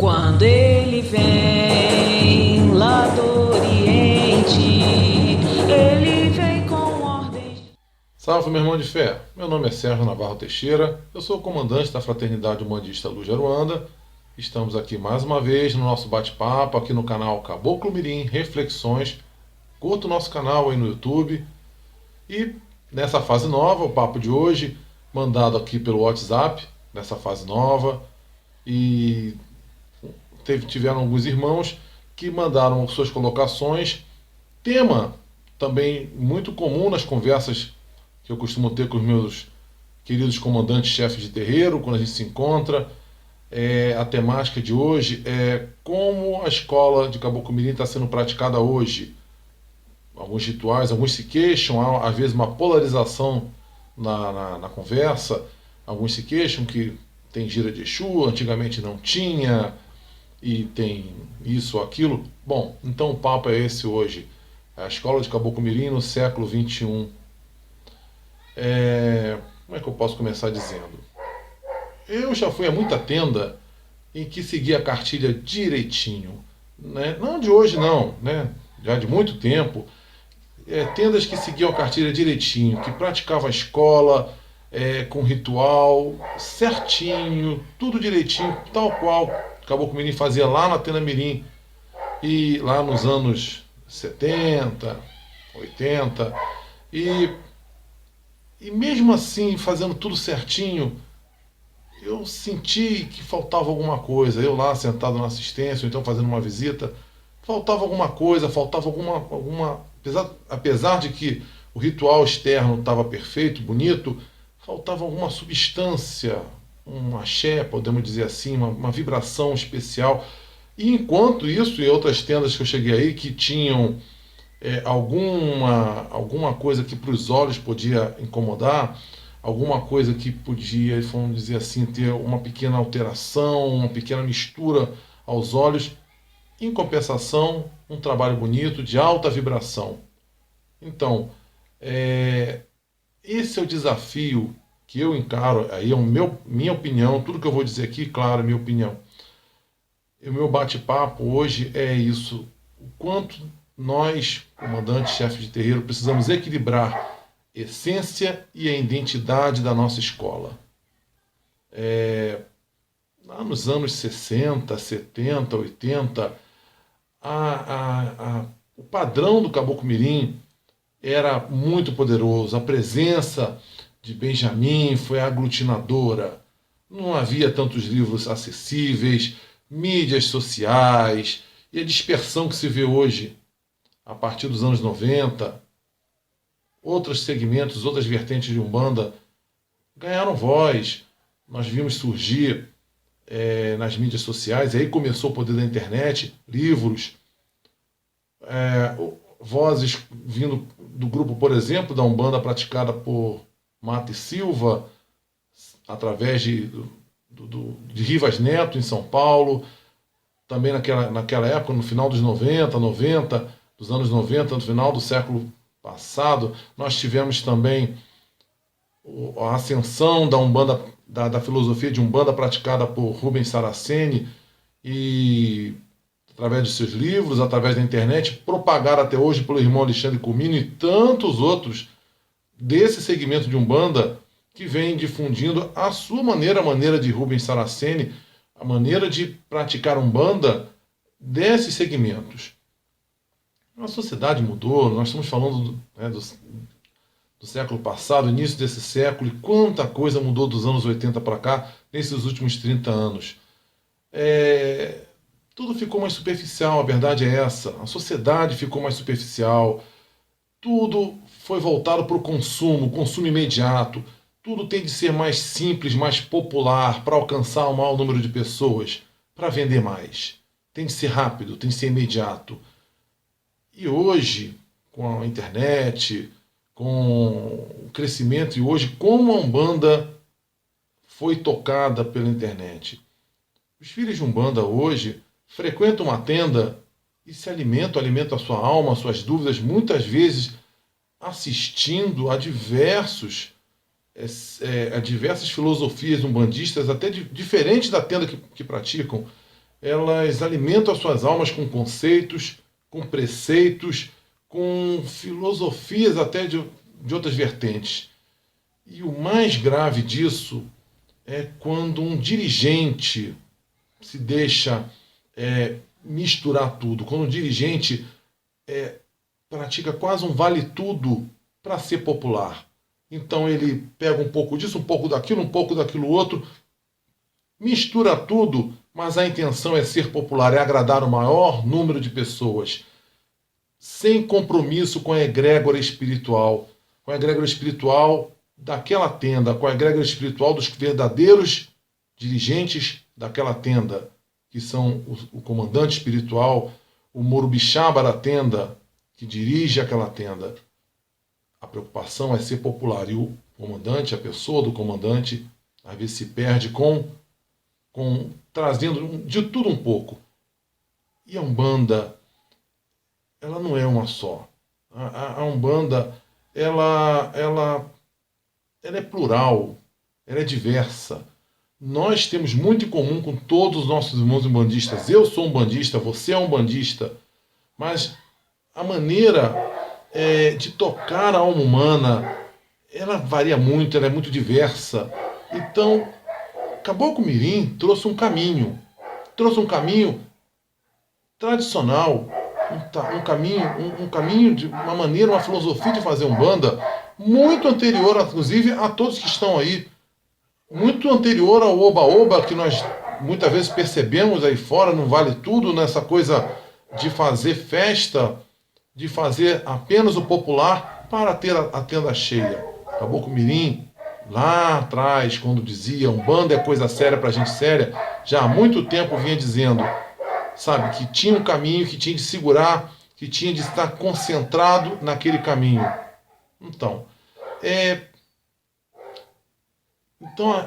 Quando ele vem lá do Oriente, ele vem com ordens. Salve, meu irmão de fé! Meu nome é Sérgio Navarro Teixeira, eu sou o comandante da Fraternidade Umbandista Luz de Aruanda. Estamos aqui mais uma vez no nosso bate-papo aqui no canal Caboclo Mirim Reflexões. Curta o nosso canal aí no YouTube. E nessa fase nova, o papo de hoje, mandado aqui pelo WhatsApp, nessa fase nova. E tiveram alguns irmãos que mandaram suas colocações. Tema também muito comum nas conversas que eu costumo ter com os meus queridos comandantes chefes de terreiro, quando a gente se encontra. A temática de hoje é como a escola de Caboclo Mirim está sendo praticada hoje. Alguns rituais, alguns se queixam, há às vezes uma polarização na conversa. Alguns se queixam que tem gira de Exu, antigamente não tinha, e tem isso ou aquilo. Bom, então o papo é esse hoje. A escola de Caboclo Mirim no século XXI. Como é que eu posso começar dizendo? Eu já fui a muita tenda em que seguia a cartilha direitinho, né? Não de hoje não, né? Já de muito tempo. Tendas que seguiam a cartilha direitinho, que praticavam a escola com ritual certinho, tudo direitinho, tal qual Caboclo Mirim fazia lá na Tenda Mirim, e lá nos anos 70, 80, e mesmo assim, fazendo tudo certinho, eu senti que faltava alguma coisa. Eu lá sentado na assistência, ou então fazendo uma visita, faltava alguma coisa, faltava alguma apesar de que o ritual externo estava perfeito, bonito, faltava alguma substância, um axé, podemos dizer assim, uma vibração especial. E enquanto isso, e outras tendas que eu cheguei aí, que tinham alguma coisa que para os olhos podia incomodar, alguma coisa que podia, vamos dizer assim, ter uma pequena alteração, uma pequena mistura aos olhos. Em compensação, um trabalho bonito, de alta vibração. Então, esse é o desafio que eu encaro, aí é minha opinião, tudo que eu vou dizer aqui, claro, é minha opinião. E o meu bate-papo hoje é isso, o quanto nós, comandantes, chefes de terreiro, precisamos equilibrar a essência e a identidade da nossa escola. Lá nos anos 60, 70, 80, o padrão do Caboclo Mirim era muito poderoso. A presença de Benjamin foi aglutinadora. Não havia tantos livros acessíveis, mídias sociais, e a dispersão que se vê hoje, a partir dos anos 90, outros segmentos, outras vertentes de Umbanda ganharam voz. Nós vimos surgir nas mídias sociais, e aí começou o poder da internet, livros, vozes vindo do grupo, por exemplo, da Umbanda praticada por Mata e Silva, através de Rivas Neto, em São Paulo, também naquela época, no final dos 90, dos anos 90, no final do século passado, nós tivemos também a ascensão da Umbanda, da filosofia de Umbanda praticada por Rubens Saraceni, e através de seus livros, através da internet, propagada até hoje pelo irmão Alexandre Comino e tantos outros desse segmento de Umbanda que vem difundindo a sua maneira, a maneira de Rubens Saraceni, a maneira de praticar Umbanda desses segmentos. A sociedade mudou, nós estamos falando do século passado, início desse século, e quanta coisa mudou dos anos 80 para cá, nesses últimos 30 anos. Tudo ficou mais superficial, a verdade é essa. A sociedade ficou mais superficial, tudo foi voltado para o consumo imediato. Tudo tem de ser mais simples, mais popular, para alcançar um maior número de pessoas, para vender mais. Tem de ser rápido, tem de ser imediato. E hoje, com a internet, com o crescimento, e hoje, como a Umbanda foi tocada pela internet. Os filhos de Umbanda hoje frequentam uma tenda e se alimentam a sua alma, as suas dúvidas, muitas vezes assistindo a diversas filosofias umbandistas, até diferentes da tenda que praticam. elas alimentam as suas almas com conceitos, com preceitos, com filosofias até de outras vertentes. E o mais grave disso é quando um dirigente se deixa misturar tudo, quando um dirigente pratica quase um vale-tudo para ser popular. Então ele pega um pouco disso, um pouco daquilo outro, mistura tudo, mas a intenção é ser popular, é agradar o maior número de pessoas, sem compromisso com a egrégora espiritual, daquela tenda, com a egrégora espiritual dos verdadeiros dirigentes daquela tenda, que são o comandante espiritual, o morubixaba da tenda, que dirige aquela tenda. A preocupação é ser popular, e o comandante, a pessoa do comandante, às vezes se perde trazendo de tudo um pouco. E a Umbanda, ela não é uma só. A Umbanda, ela é plural, ela é diversa. Nós temos muito em comum com todos os nossos irmãos umbandistas. Eu sou umbandista, você é umbandista, mas a maneira de tocar a alma humana, ela varia muito, ela é muito diversa. Então, Caboclo Mirim trouxe um caminho tradicional, um caminho de uma maneira, uma filosofia de fazer Umbanda muito anterior, inclusive, a todos que estão aí, muito anterior ao oba-oba que nós muitas vezes percebemos aí fora, no Vale Tudo, nessa coisa de fazer festa, de fazer apenas o popular para ter a tenda cheia. Caboclo Mirim, lá atrás, quando dizia Umbanda é coisa séria para gente séria, já há muito tempo vinha dizendo, sabe, que tinha um caminho, que tinha de segurar, que tinha de estar concentrado naquele caminho. Então,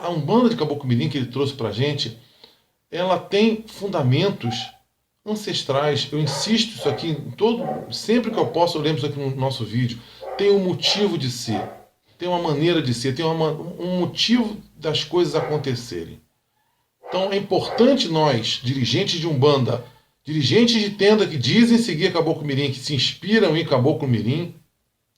a Umbanda de Caboclo Mirim que ele trouxe para a gente, ela tem fundamentos ancestrais. Eu insisto isso aqui, sempre que eu posso eu lembro isso aqui no nosso vídeo. Tem um motivo de ser, tem uma maneira de ser, tem um motivo das coisas acontecerem. Então é importante nós, dirigentes de Umbanda, dirigentes de tenda que dizem seguir Caboclo Mirim, que se inspiram em Caboclo Mirim,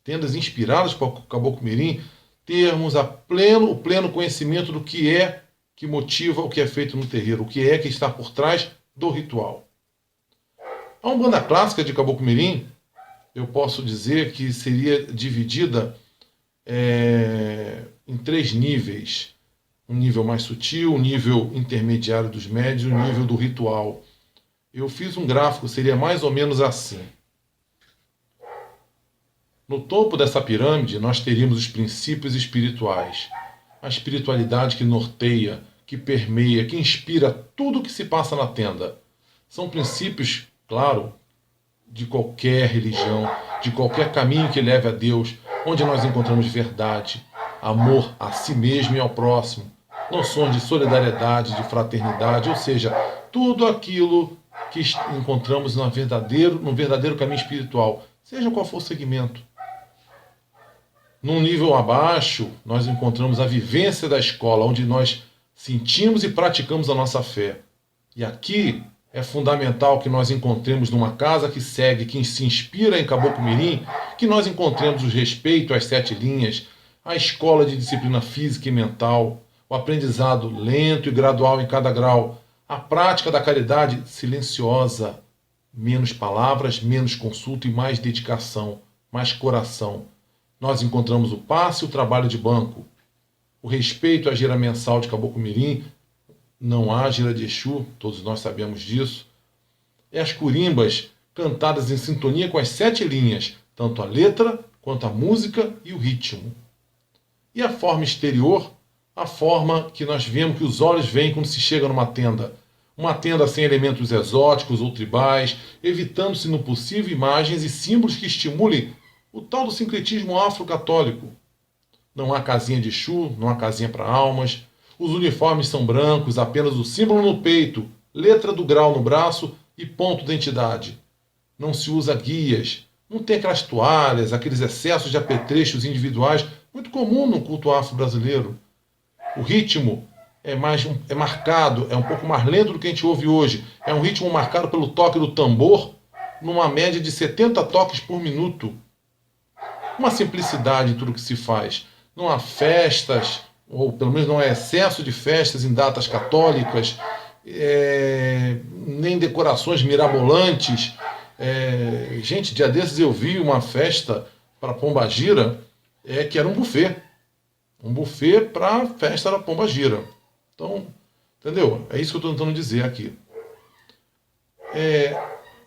tendas inspiradas por Caboclo Mirim, termos o pleno conhecimento do que motiva o que é feito no terreiro, o que está por trás do ritual. A Umbanda clássica de Caboclo Mirim, eu posso dizer que seria dividida em 3 níveis. Um nível mais sutil, um nível intermediário dos médios e um nível do ritual. Eu fiz um gráfico, seria mais ou menos assim. No topo dessa pirâmide, nós teríamos os princípios espirituais. A espiritualidade que norteia, que permeia, que inspira tudo o que se passa na tenda. São princípios, claro, de qualquer religião, de qualquer caminho que leve a Deus, onde nós encontramos verdade, amor a si mesmo e ao próximo, noções de solidariedade, de fraternidade, ou seja, tudo aquilo que encontramos no verdadeiro caminho espiritual, seja qual for o segmento. Num nível abaixo, nós encontramos a vivência da escola, onde nós sentimos e praticamos a nossa fé. E aqui é fundamental que nós encontremos numa casa que segue, que se inspira em Caboclo Mirim, que nós encontremos o respeito às 7 linhas, a escola de disciplina física e mental, o aprendizado lento e gradual em cada grau, a prática da caridade silenciosa, menos palavras, menos consulta e mais dedicação, mais coração. Nós encontramos o passe e o trabalho de banco, o respeito à gira mensal de Caboclo Mirim, não há gira de Exu, todos nós sabemos disso, e as curimbas cantadas em sintonia com as 7 linhas, tanto a letra quanto a música e o ritmo. E a forma exterior, a forma que nós vemos, que os olhos veem quando se chega numa tenda. Uma tenda sem elementos exóticos ou tribais, evitando-se no possível imagens e símbolos que estimulem o tal do sincretismo afro-católico. Não há casinha de Exu, não há casinha para almas. Os uniformes são brancos, apenas o símbolo no peito, letra do grau no braço e ponto da entidade. Não se usa guias, não tem aquelas toalhas, aqueles excessos de apetrechos individuais, muito comum no culto afro-brasileiro. O ritmo é marcado, é um pouco mais lento do que a gente ouve hoje. É um ritmo marcado pelo toque do tambor, numa média de 70 toques por minuto. Uma simplicidade em tudo que se faz. Não há festas, ou pelo menos não há excesso de festas em datas católicas, nem decorações mirabolantes. Gente, dia desses eu vi uma festa para Pombagira, que era um buffet. Um buffet para a festa da Pombagira. Então, entendeu? É isso que eu estou tentando dizer aqui.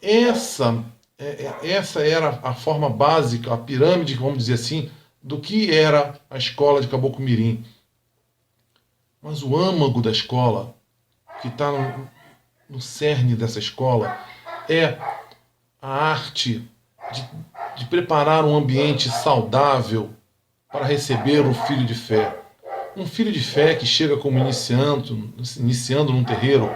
Essa era a forma básica, a pirâmide, vamos dizer assim, do que era a escola de Caboclo Mirim. Mas o âmago da escola, que está no cerne dessa escola, é a arte de preparar um ambiente saudável para receber um filho de fé. Um filho de fé que chega como iniciando num terreiro,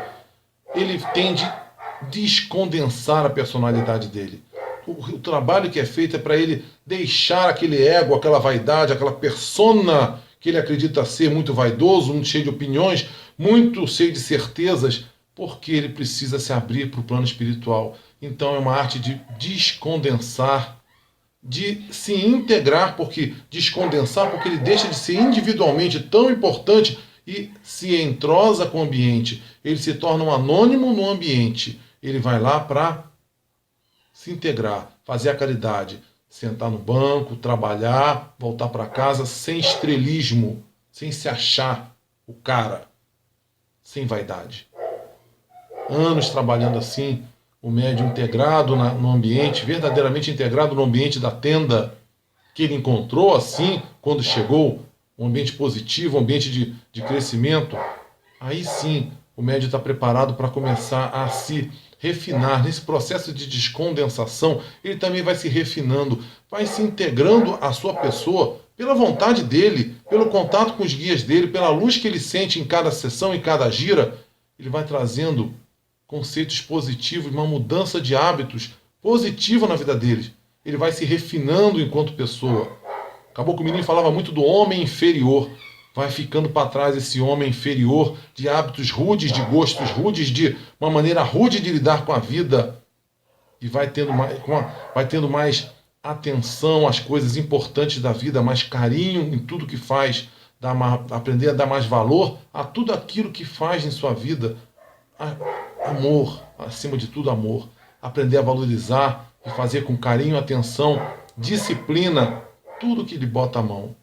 ele tende a descondensar a personalidade dele. O trabalho que é feito é para ele deixar aquele ego, aquela vaidade, aquela persona que ele acredita ser muito vaidoso, muito cheio de opiniões, muito cheio de certezas, porque ele precisa se abrir para o plano espiritual. Então é uma arte de descondensar, de se integrar, porque descondensar, porque ele deixa de ser individualmente tão importante e se entrosa com o ambiente. Ele se torna um anônimo no ambiente. Ele vai lá para se integrar, fazer a caridade, sentar no banco, trabalhar, voltar para casa sem estrelismo, sem se achar o cara, sem vaidade. Anos trabalhando assim, o médium integrado no ambiente, verdadeiramente integrado no ambiente da tenda, que ele encontrou assim, quando chegou, um ambiente positivo, um ambiente de crescimento, aí sim o médium está preparado para começar a se refinar. Nesse processo de descondensação, ele também vai se refinando, vai se integrando à sua pessoa pela vontade dele, pelo contato com os guias dele, pela luz que ele sente em cada sessão, em cada gira. Ele vai trazendo conceitos positivos, uma mudança de hábitos positiva na vida dele. Ele vai se refinando enquanto pessoa. Caboclo Mirim falava muito do homem inferior. Vai ficando para trás esse homem inferior, de hábitos rudes, de gostos rudes, de uma maneira rude de lidar com a vida. E vai tendo mais atenção às coisas importantes da vida, mais carinho em tudo que faz, aprender a dar mais valor a tudo aquilo que faz em sua vida. Amor, acima de tudo amor. Aprender a valorizar e fazer com carinho, atenção, disciplina, tudo que ele bota a mão.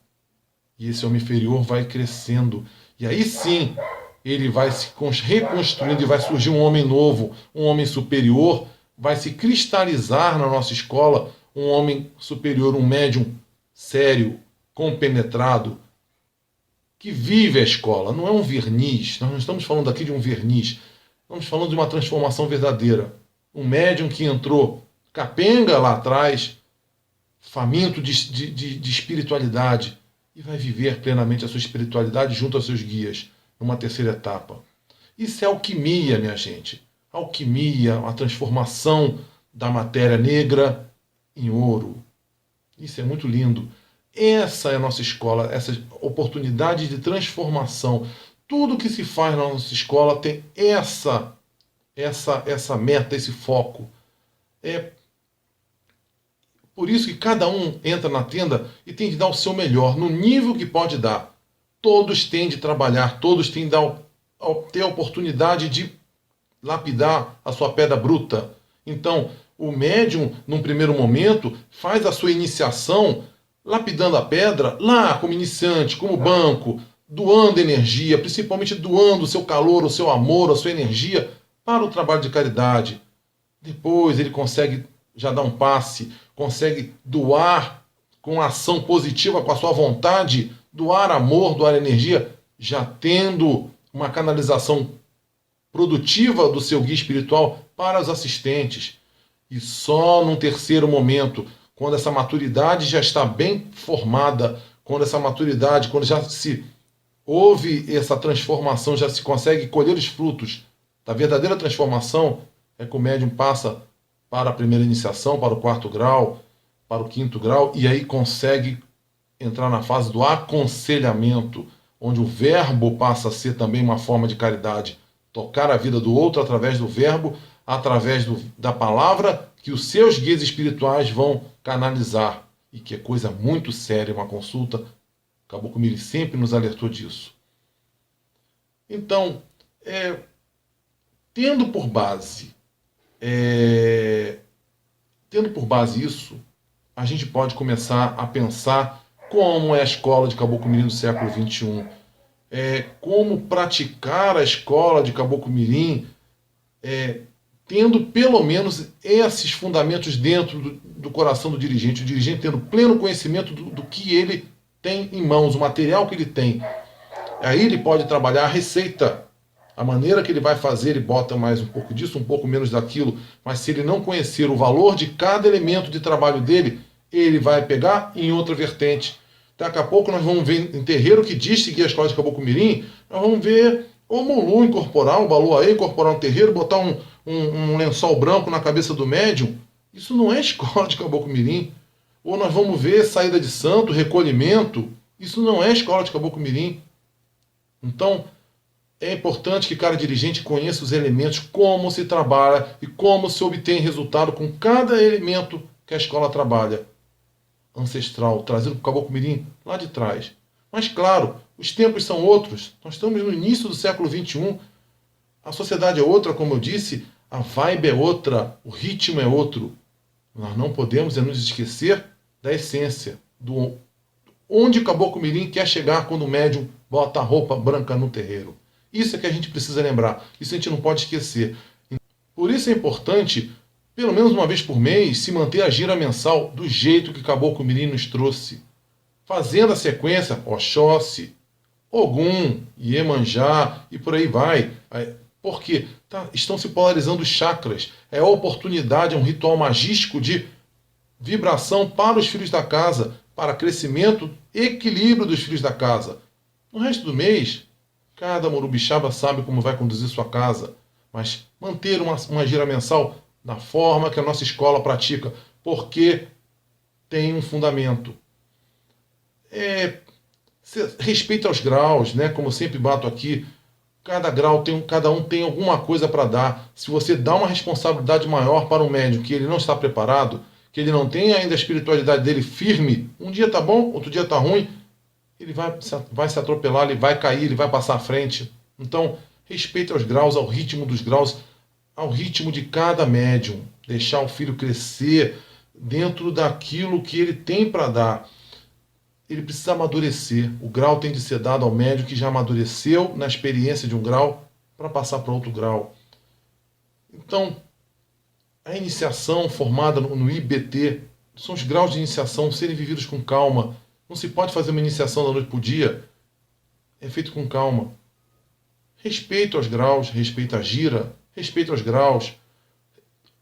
E esse homem inferior vai crescendo. E aí sim, ele vai se reconstruindo e vai surgir um homem novo, um homem superior, vai se cristalizar na nossa escola um homem superior, um médium sério, compenetrado, que vive a escola. Não é um verniz, nós não estamos falando aqui de um verniz, estamos falando de uma transformação verdadeira. Um médium que entrou capenga lá atrás, faminto de espiritualidade, e vai viver plenamente a sua espiritualidade junto aos seus guias, numa terceira etapa. Isso é alquimia, minha gente. Alquimia, a transformação da matéria negra em ouro. Isso é muito lindo. Essa é a nossa escola, essa oportunidade de transformação. Tudo que se faz na nossa escola tem essa meta, esse foco. É por isso que cada um entra na tenda e tem de dar o seu melhor, no nível que pode dar. Todos têm de trabalhar, todos têm de ter a oportunidade de lapidar a sua pedra bruta. Então, o médium, num primeiro momento, faz a sua iniciação lapidando a pedra lá como iniciante, como banco, doando energia, principalmente doando o seu calor, o seu amor, a sua energia para o trabalho de caridade. Depois ele consegue já dar um passe, consegue doar com ação positiva, com a sua vontade, doar amor, doar energia, já tendo uma canalização produtiva do seu guia espiritual para os assistentes. E só num terceiro momento, quando essa maturidade já está bem formada, quando já se houve essa transformação, já se consegue colher os frutos da verdadeira transformação, é que o médium passa para a primeira iniciação, para o 4º grau, para o 5º grau, e aí consegue entrar na fase do aconselhamento, onde o verbo passa a ser também uma forma de caridade, tocar a vida do outro através do verbo, através da palavra que os seus guias espirituais vão canalizar, e que é coisa muito séria, uma consulta. Caboclo Mirim sempre nos alertou disso. Então, tendo por base isso, a gente pode começar a pensar como é a escola de Caboclo Mirim do século XXI, como praticar a escola de Caboclo Mirim, tendo pelo menos esses fundamentos dentro do coração do dirigente, o dirigente tendo pleno conhecimento do que ele tem em mãos, o material que ele tem. Aí ele pode trabalhar a receita, a maneira que ele vai fazer, ele bota mais um pouco disso, um pouco menos daquilo, mas se ele não conhecer o valor de cada elemento de trabalho dele, ele vai pegar em outra vertente. Daqui a pouco nós vamos ver em terreiro que diz seguir a escola de Caboclo Mirim, nós vamos ver o Mulu incorporar, o Baluaê incorporar um terreiro, botar um lençol branco na cabeça do médium. Isso não é escola de Caboclo Mirim. Ou nós vamos ver saída de santo, recolhimento. Isso não é escola de Caboclo Mirim. Então, é importante que cada dirigente conheça os elementos, como se trabalha e como se obtém resultado com cada elemento que a escola trabalha. Ancestral, trazido para o Caboclo Mirim lá de trás. Mas, claro, os tempos são outros. Nós estamos no início do século XXI. A sociedade é outra, como eu disse, a vibe é outra, o ritmo é outro. Nós não podemos nos esquecer da essência, onde o Caboclo Mirim quer chegar quando o médium bota a roupa branca no terreiro. Isso é que a gente precisa lembrar, isso a gente não pode esquecer. Por isso é importante, pelo menos uma vez por mês, se manter a gira mensal do jeito que Caboclo Mirim nos trouxe. Fazendo a sequência Oxóssi, Ogum, Iemanjá e por aí vai. Porque estão se polarizando os chakras. É a oportunidade, é um ritual magístico de vibração para os filhos da casa, para crescimento, equilíbrio dos filhos da casa. No resto do mês, cada morubixaba sabe como vai conduzir sua casa, mas manter uma gira mensal da forma que a nossa escola pratica, porque tem um fundamento. Respeito aos graus, né? Como eu sempre bato aqui, cada um tem alguma coisa para dar. Se você dá uma responsabilidade maior para um médium que ele não está preparado, que ele não tem ainda a espiritualidade dele firme, um dia está bom, outro dia está ruim, ele vai se atropelar, ele vai cair, ele vai passar à frente. Então, respeite aos graus, ao ritmo dos graus, ao ritmo de cada médium. Deixar o filho crescer dentro daquilo que ele tem para dar. Ele precisa amadurecer. O grau tem de ser dado ao médium que já amadureceu na experiência de um grau para passar para outro grau. Então, a iniciação formada no IBT são os graus de iniciação serem vividos com calma. Não se pode fazer uma iniciação da noite para o dia. É feito com calma. Respeito aos graus, respeito à gira, respeito aos graus.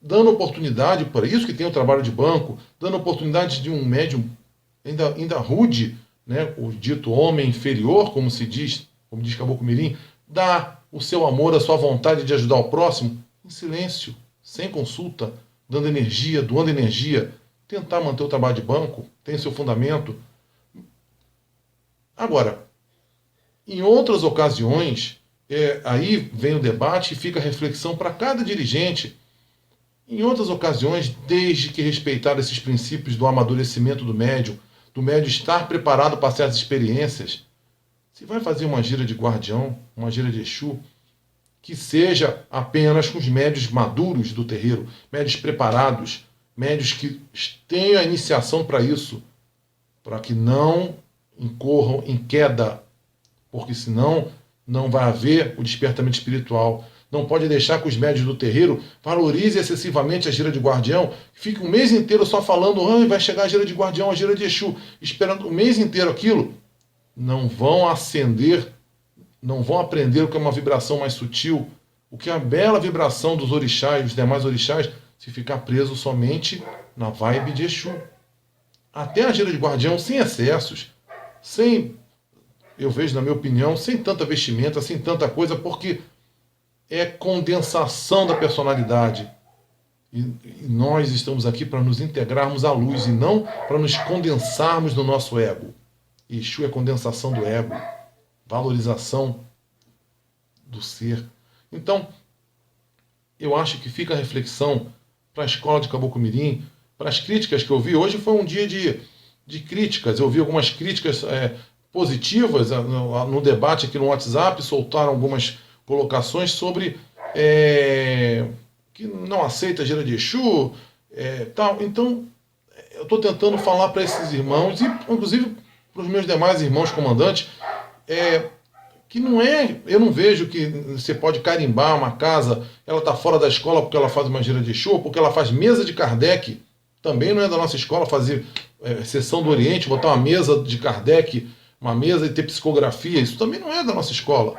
Dando oportunidade, para isso que tem o trabalho de banco, dando oportunidade de um médium ainda rude, né, o dito homem inferior, como diz Caboclo Mirim, dá o seu amor, a sua vontade de ajudar o próximo, em silêncio, sem consulta, dando energia, doando energia, tentar manter o trabalho de banco, tem seu fundamento. Agora, em outras ocasiões, aí vem o debate e fica a reflexão para cada dirigente. Em outras ocasiões, desde que respeitar esses princípios do amadurecimento do médium estar preparado para certas experiências, se vai fazer uma gira de guardião, uma gira de Exu, que seja apenas com os médios maduros do terreiro, médios preparados, médios que tenham a iniciação para isso, para que não incorram em queda, porque senão não vai haver o despertamento espiritual. Não pode deixar que os médios do terreiro valorizem excessivamente a gira de guardião, fiquem um mês inteiro só falando, vai chegar a gira de guardião, a gira de Exu, esperando o mês inteiro aquilo. Não vão ascender, não vão aprender o que é uma vibração mais sutil, o que é a bela vibração dos orixás, dos demais orixás, se ficar preso somente na vibe de Exu. Até a gira de guardião sem excessos, eu vejo, na minha opinião, sem tanta vestimenta, sem tanta coisa, porque é condensação da personalidade. E nós estamos aqui para nos integrarmos à luz e não para nos condensarmos no nosso ego. Exu é condensação do ego. valorização do ser. Então, eu acho que fica a reflexão para a escola de Caboclo Mirim, para as críticas que eu vi. Hoje foi um dia de críticas, eu vi algumas críticas positivas no debate aqui no WhatsApp, soltaram algumas colocações sobre que não aceita gira de Exu, tal. Então, eu estou tentando falar para esses irmãos, e inclusive para os meus demais irmãos comandantes, que não eu não vejo que você pode carimbar uma casa, ela está fora da escola porque ela faz uma gira de Exu, porque ela faz mesa de Kardec, também não é da nossa escola fazer sessão do Oriente, botar uma mesa de Kardec, uma mesa e ter psicografia, isso também não é da nossa escola.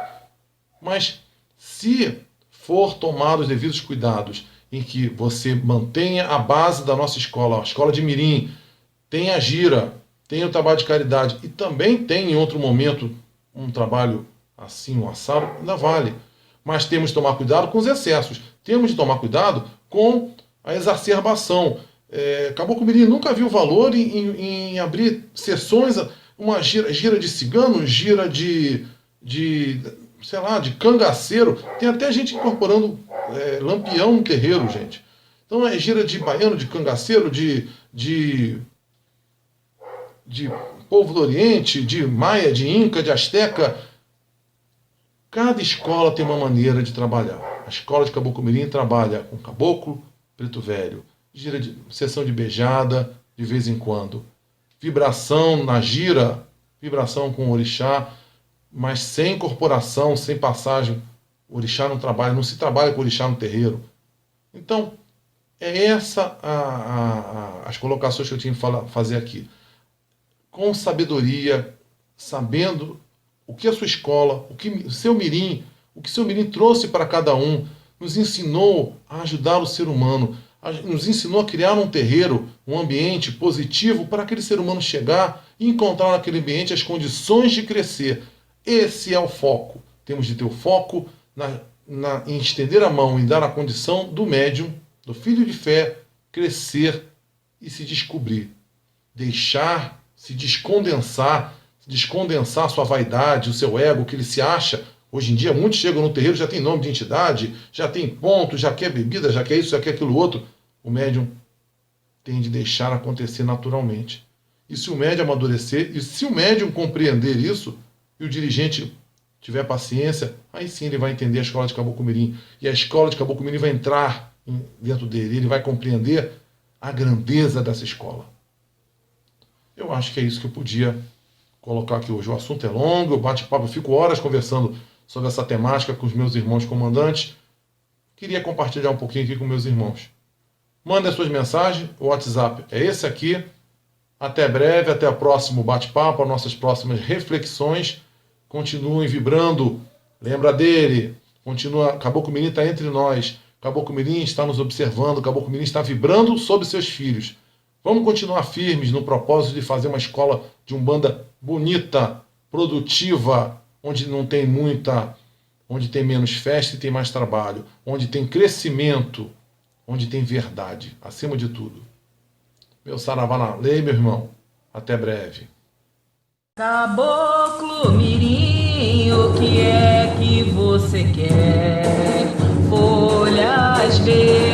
Mas se for tomado os devidos cuidados em que você mantenha a base da nossa escola, a escola de Mirim, tem a gira, tem o trabalho de caridade e também tem em outro momento um trabalho assim, um assado, ainda vale. Mas temos de tomar cuidado com os excessos, temos de tomar cuidado com a exacerbação. Caboclo Mirim nunca viu valor em abrir sessões, uma gira de cigano, gira de sei lá, de cangaceiro. Tem até gente incorporando lampião no terreiro, gente. Então é gira de baiano, de cangaceiro, de povo do Oriente, de maia, de inca, de asteca. Cada escola tem uma maneira de trabalhar. A escola de Caboclo Mirim trabalha com caboclo, preto velho, gira de sessão de beijada, de vez em quando. Vibração na gira, vibração com o orixá, mas sem incorporação, sem passagem. O orixá não trabalha, não se trabalha com o orixá no terreiro. Então, essa as colocações que eu tinha que fazer aqui. Com sabedoria, sabendo o que a sua escola, o que o seu Mirim, o que o seu Mirim trouxe para cada um, nos ensinou a ajudar o ser humano, nos ensinou a criar um terreiro, um ambiente positivo para aquele ser humano chegar e encontrar naquele ambiente as condições de crescer. Esse é o foco. Temos de ter o foco em estender a mão e dar a condição do médium, do filho de fé, crescer e se descobrir. Deixar se descondensar sua vaidade, o seu ego, o que ele se acha. Hoje em dia, muitos chegam no terreiro, já tem nome de entidade, já tem ponto, já quer bebida, já quer isso, já quer aquilo outro. O médium tem de deixar acontecer naturalmente. E se o médium amadurecer, e se o médium compreender isso, e o dirigente tiver paciência, aí sim ele vai entender a escola de Caboclo Mirim. E a escola de Caboclo Mirim vai entrar dentro dele, ele vai compreender a grandeza dessa escola. Eu acho que é isso que eu podia colocar aqui hoje. O assunto é longo, eu bate-papo, eu fico horas conversando sobre essa temática com os meus irmãos comandantes. Queria compartilhar um pouquinho aqui com meus irmãos. Mandem as suas mensagens, o WhatsApp é esse aqui. Até breve, até o próximo bate-papo, as nossas próximas reflexões. Continuem vibrando, lembra dele, continua. Caboclo Mirim está entre nós, Caboclo Mirim está nos observando, Caboclo Mirim está vibrando sobre seus filhos. Vamos continuar firmes no propósito de fazer uma escola de umbanda bonita, produtiva, onde não tem onde tem menos festa e tem mais trabalho, onde tem crescimento, onde tem verdade, acima de tudo. Meu saravá na lei, meu irmão. Até breve. Caboclo Mirim, o que é que você quer? Folhas verdes.